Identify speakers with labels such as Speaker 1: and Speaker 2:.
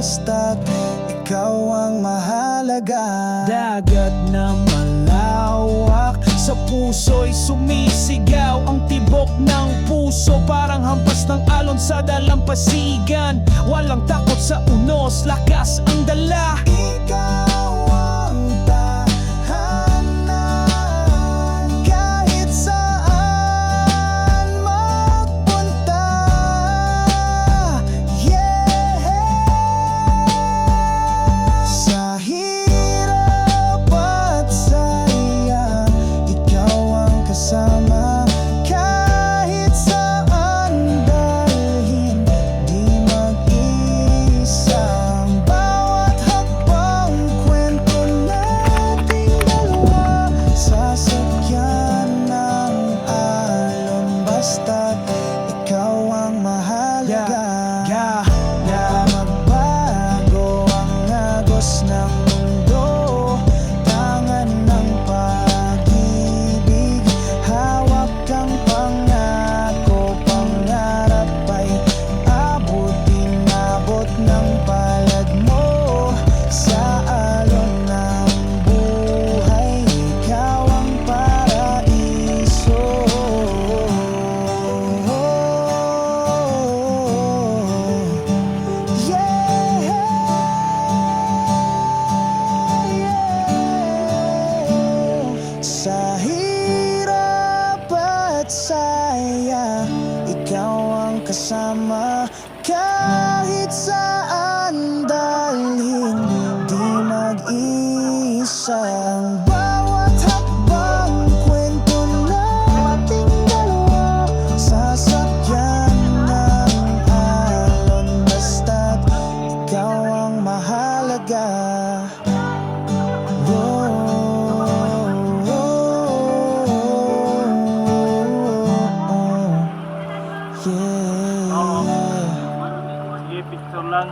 Speaker 1: basta't ikaw ang mahalaga.
Speaker 2: Dagat na malawak, sa puso'y sumisigaw. Ang tibok ng puso parang hampas ng alon sa dalampasigan. Walang takot sa unos, lakas ang dala.
Speaker 1: Ikaw ang tahanan kahit saan magpunta. Yeah. Sa hirap at saya, ikaw ang kasama. Kahit saan dalhin, di mag-isa. Ang bawat hakbang kwento nating dalawa, sasakyan ng alon basta't ikaw ang mahalaga. Magbago ang agos ng mundo, tangan ng pag-ibig, hawak kang pangako, pangarap ay abot ng palad mo. Sa alon ng buhay, ikaw ang paraiso. Sa hirap at saya, ikaw ang kasama. Kahit saan dalhin, di mag-isa. Ang bawat hakbang kwento nating dalawa, sasakyan ng alon basta't ikaw ang mahalaga.
Speaker 2: Sige, picture lang.